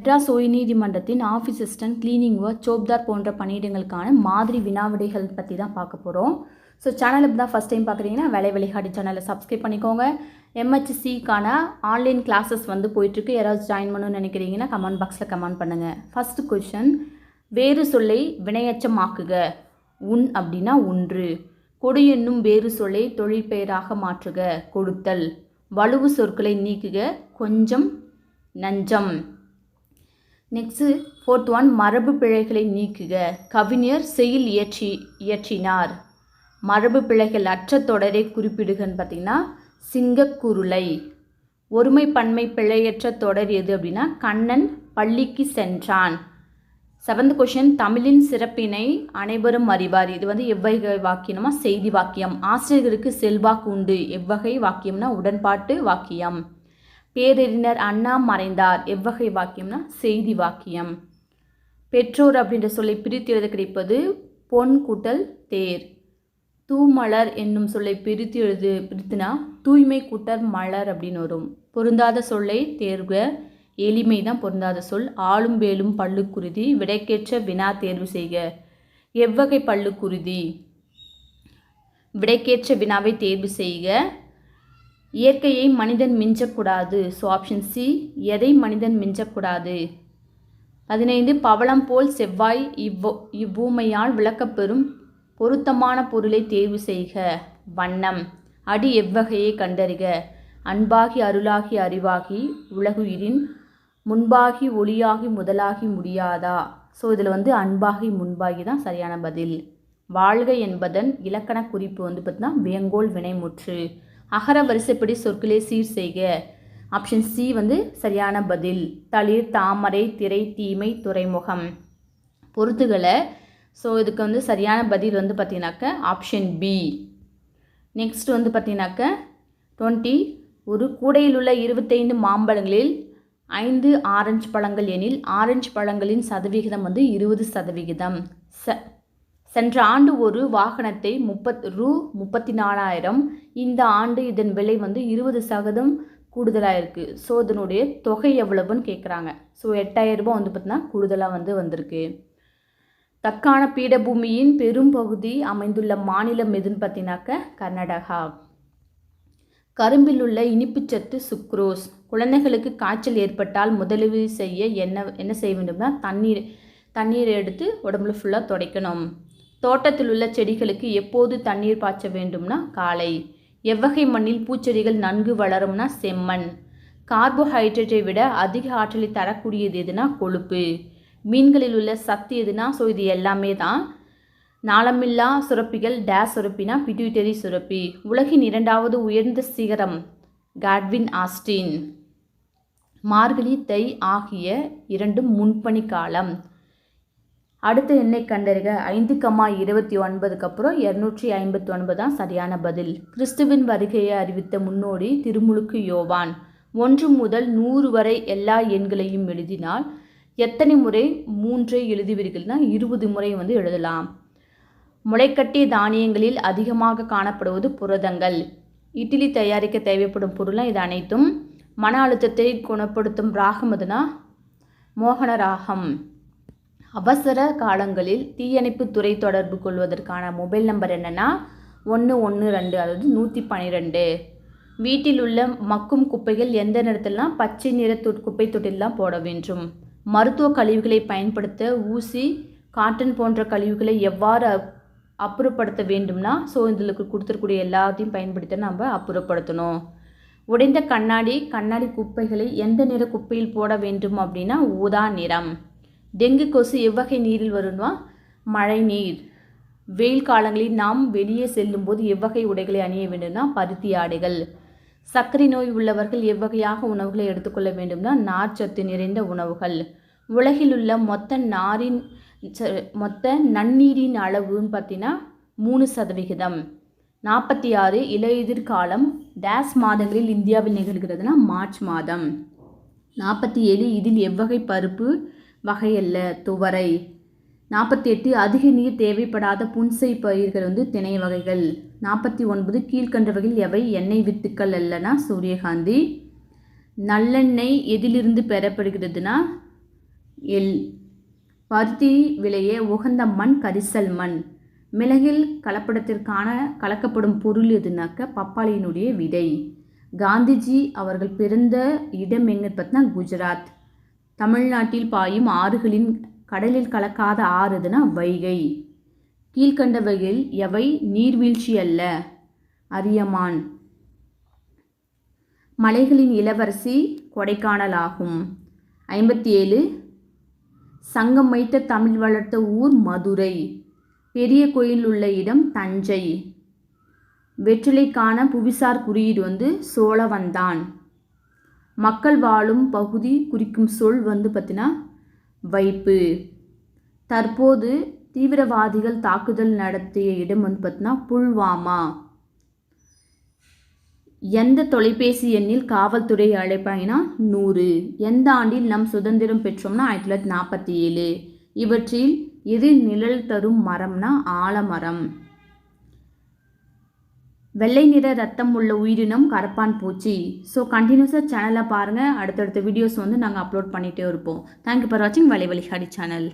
மெட்ராஸ் உயர்நீதிமன்றத்தின் office assistant, cleaning work, Chobdar போன்ற பணியிடங்களுக்கான மாதிரி வினாவிடைகள் பற்றி தான் பார்க்க போகிறோம். ஸோ சேனல் இப்போ தான் ஃபஸ்ட் டைம் பார்க்குறீங்கன்னா வேலை வழிகாட்டி சேனலை சப்ஸ்கிரைப் பண்ணிக்கோங்க. MHCக்கான ஆன்லைன் கிளாஸஸ் வந்து போயிட்டுருக்கு. யாராவது ஜாயின் பண்ணணும்னு நினைக்கிறீங்கன்னா கமெண்ட் பாக்ஸில் கமெண்ட் பண்ணுங்கள். ஃபஸ்ட்டு கொஷின், வேறு சொல்லை வினையச்சமாக்குக. உன் அப்படின்னா ஒன்று. கொடு என்னும் வேறு சொல்லை தொழிற்பெயராக மாற்றுக. கொடுத்தல். வலுவு சொற்களை நீக்குக. கொஞ்சம், நஞ்சம். நெக்ஸ்ட்டு ஃபோர்த் ஒன், மரபு பிழைகளை நீக்குக. கவிஞர் செய்யுள் இயற்றினார். மரபு பிழைகள் அற்ற தொடரை குறிப்பிடுகன்னு பார்த்தீங்கன்னா சிங்கக்குருளை. ஒருமை பன்மை பிழையற்ற தொடர் எது அப்படின்னா கண்ணன் பள்ளிக்கு சென்றான். செவன்த் கொஷின், தமிழின் சிறப்பினை அனைவரும் அறிவார். இது வந்து எவ்வகை வாக்கியம்னா செய்தி வாக்கியம். ஆசிரியர்களுக்கு செல்வாக்கு உண்டு. எவ்வகை வாக்கியம்னா உடன்பாட்டு வாக்கியம். பேரறிஞர் அண்ணா மறைந்தார். எவ்வகை வாக்கியம்னா செய்தி வாக்கியம். பெற்றோர் அப்படின்ற சொல்லை பிரித்து எழுத கிடைப்பது பொன் கூட்டல் தேர். தூமலர் என்னும் சொல்லை பிரித்துனா தூய்மை கூட்டல் மலர் அப்படின்னு வரும். பொருந்தாத சொல்லை தேர்க. எளிமை தான் பொருந்தாத சொல். ஆளும் வேலும் பல்லுக்குருதி. விடைக்கேற்ற வினா தேர்வு செய்க. எவ்வகை பல்லுக்குருதி? விடைக்கேற்ற வினாவை தேர்வு செய்க. இயற்கையை மனிதன் மிஞ்சக்கூடாது. So option C. எதை மனிதன் மிஞ்சக்கூடாது? 15, பவளம் போல் செவ்வாய் இவ்வூமையால் விளக்கப்பெறும் பொருத்தமான பொருளை தேர்வு செய்க. வண்ணம். அடி எவ்வகையை கண்டறிக. அன்பாகி அருளாகி அறிவாகி உலகுயிரின் முன்பாகி ஒளியாகி முதலாகி முடியாதா? ஸோ இதில் வந்து அன்பாகி முன்பாகி தான் சரியான பதில். வாழ்க என்பதன் இலக்கண குறிப்பு வந்து பார்த்தீங்கன்னா வேங்கோல் வினைமுற்று. அகர வரிசைப்படி சொற்களை சீர் செய்க. ஆப்ஷன் சி வந்து சரியான பதில். தளிர், தாமரை, திரை, தீமை, துறைமுகம். பொருத்துகளை. ஸோ இதுக்கு வந்து சரியான பதில் வந்து பார்த்தீங்கன்னாக்க ஆப்ஷன் பி. நெக்ஸ்ட் வந்து பார்த்தீங்கன்னாக்க 20, ஒரு கூடையில் உள்ள 25 மாம்பழங்களில் 5 ஆரஞ்சு பழங்கள் எனில் ஆரஞ்சு பழங்களின் சதவிகிதம் வந்து 20%. சென்ற ஆண்டு ஒரு வாகனத்தை ரூ 34,000. இந்த ஆண்டு இதன் விலை வந்து 20% கூடுதலாக இருக்குது. ஸோ இதனுடைய தொகை எவ்வளவுன்னு கேட்குறாங்க. ஸோ 8,000 ரூபாய் வந்து பார்த்தீங்கன்னா கூடுதலாக வந்து வந்திருக்கு. தக்கான பீடபூமியின் பெரும் பகுதி அமைந்துள்ள மாநிலம் எதுன்னு பார்த்தீங்கன்னாக்க கர்நாடகா. கரும்பில் உள்ள இனிப்புச்சத்து சுக்ரோஸ். குழந்தைகளுக்கு காய்ச்சல் ஏற்பட்டால் முதலுதவி செய்ய என்ன செய்ய வேண்டும்னா தண்ணீர் எடுத்து உடம்புல ஃபுல்லாக துடைக்கணும். தோட்டத்தில் உள்ள செடிகளுக்கு எப்போது தண்ணீர் பாய்ச்ச வேண்டும்னா காலை. எவ்வகை மண்ணில் பூச்செடிகள் நன்கு வளரும்னா செம்மண். கார்போஹைட்ரேட்டை விட அதிக ஆற்றலை தரக்கூடியது எதுனா கொழுப்பு. மீன்களில் உள்ள சத்து எதுனா? ஸோ இது எல்லாமே தான். நாளமில்லா சுரப்பிகள் டேஸ் சுரப்பினா பிட்யூட்டரி சுரப்பி. உலகின் 2வது உயர்ந்த சிகரம் காட்வின் ஆஸ்டின். மார்கழி, தை ஆகிய 2 முன்பனி காலம். அடுத்த எண்ணை கண்டறிக. 5,29க்கு அப்புறம் 259 தான் சரியான பதில். கிறிஸ்துவின் வருகையை அறிவித்த முன்னோடி திருமுழுக்கு யோவான். 1 முதல் 100 வரை எல்லா எண்களையும் எழுதினால் எத்தனை முறை 3ஐ எழுதுவீர்கள்னா 20 முறை வந்து எழுதலாம். முளைக்கட்டிய தானியங்களில் அதிகமாக காணப்படுவது புரதங்கள். இட்லி தயாரிக்க தேவைப்படும் பொருள்லாம் இது அனைத்தும். மன அழுத்தத்தை குணப்படுத்தும் ராகம் எதுனா மோகன ராகம். அவசர காலங்களில் தீயணைப்பு துறை தொடர்பு கொள்வதற்கான மொபைல் நம்பர் என்னென்னா 112, அதாவது 112. வீட்டில் உள்ள மக்கும் குப்பைகள் எந்த நேரத்தில்னா பச்சை நிற குப்பை தொட்டிலாம் போட வேண்டும். மருத்துவ கழிவுகளை பயன்படுத்த ஊசி, காட்டன் போன்ற கழிவுகளை எவ்வாறு அப்புறப்படுத்த வேண்டும்னா ஸோ இதில் கொடுத்துருக்கூடிய எல்லாத்தையும் பயன்படுத்த நம்ம அப்புறப்படுத்தணும். உடைந்த கண்ணாடி குப்பைகளை எந்த நிற குப்பையில் போட வேண்டும் அப்படின்னா ஊதா நிறம். டெங்கு கொசு எவ்வகை நீரில் வரும்னா மழை நீர். வெயில் காலங்களில் நாம் வெளியே செல்லும்போது எவ்வகை உடைகளை அணிய வேண்டும்னா பருத்தி ஆடைகள். சர்க்கரை நோய் உள்ளவர்கள் எவ்வகையாக உணவுகளை எடுத்துக்கொள்ள வேண்டும்னா நார்ச்சத்து நிறைந்த உணவுகள். உலகில் உள்ள மொத்த நன்னீரின் அளவுன்னு பார்த்தீங்கன்னா 3%. 46, இலையுதிர் காலம் டேஸ் மாதங்களில் இந்தியாவில் நிகழ்கிறதுனா மார்ச் மாதம். 47, இதில் எவ்வகை பருப்பு வகையல்ல துவரை. 48, அதிக நீர் தேவைப்படாத புன்சை பயிர்கள் வந்து திணை வகைகள். 49, கீழ்கண்டவகையில் எவை எண்ணெய் வித்துக்கள் அல்லனா சூரியகாந்தி. நல்லெண்ணெய் எதிலிருந்து பெறப்படுகிறதுனா எல். பருத்தி விளைய உகந்த மண் கரிசல் மண். மிளகில் கலக்கப்படும் பொருள் எதுனாக்க பப்பாளியினுடைய விதை. காந்திஜி அவர்கள் பிறந்த இடம் எங்க பார்த்தா குஜராத். தமிழ்நாட்டில் பாயும் ஆறுகளின் கடலில் கலக்காத ஆறு எதுனா வைகை. கீழ்கண்டவையில் எவை நீர்வீழ்ச்சி அல்ல? அரியமான். மலைகளின் இளவரசி கொடைக்கானல் ஆகும். 57. சங்கம் வைத்த தமிழ் வளர்த்த ஊர் மதுரை. பெரிய கோயில் உள்ள இடம் தஞ்சை. வெற்றிலைக்கான புவிசார் குறியீடு சோழவந்தான். மக்கள் வாழும் பகுதி குறிக்கும் சொல் பார்த்தீங்கன்னா வைப்பு. தற்போது தீவிரவாதிகள் தாக்குதல் நடத்திய இடம் பார்த்தீங்கன்னா புல்வாமா. எந்த தொலைபேசி எண்ணில் காவல்துறை அழைப்பாங்கன்னா 100. எந்த ஆண்டில் நம் சுதந்திரம் பெற்றோம்னா 1947. இவற்றில் எது நிழல் தரும் மரம்னா ஆலமரம். வெள்ளை நிற ரத்தம் உள்ள உயிரினம் கரப்பான் பூச்சி. ஸோ கண்டினியூஸாக சேனலை பாருங்கள். அடுத்தடுத்த வீடியோஸ் நாங்கள் அப்லோட் பண்ணிகிட்டே இருப்போம். தேங்க்யூ ஃபார் வாட்சிங் வலைவழி ஹரி சேனல்.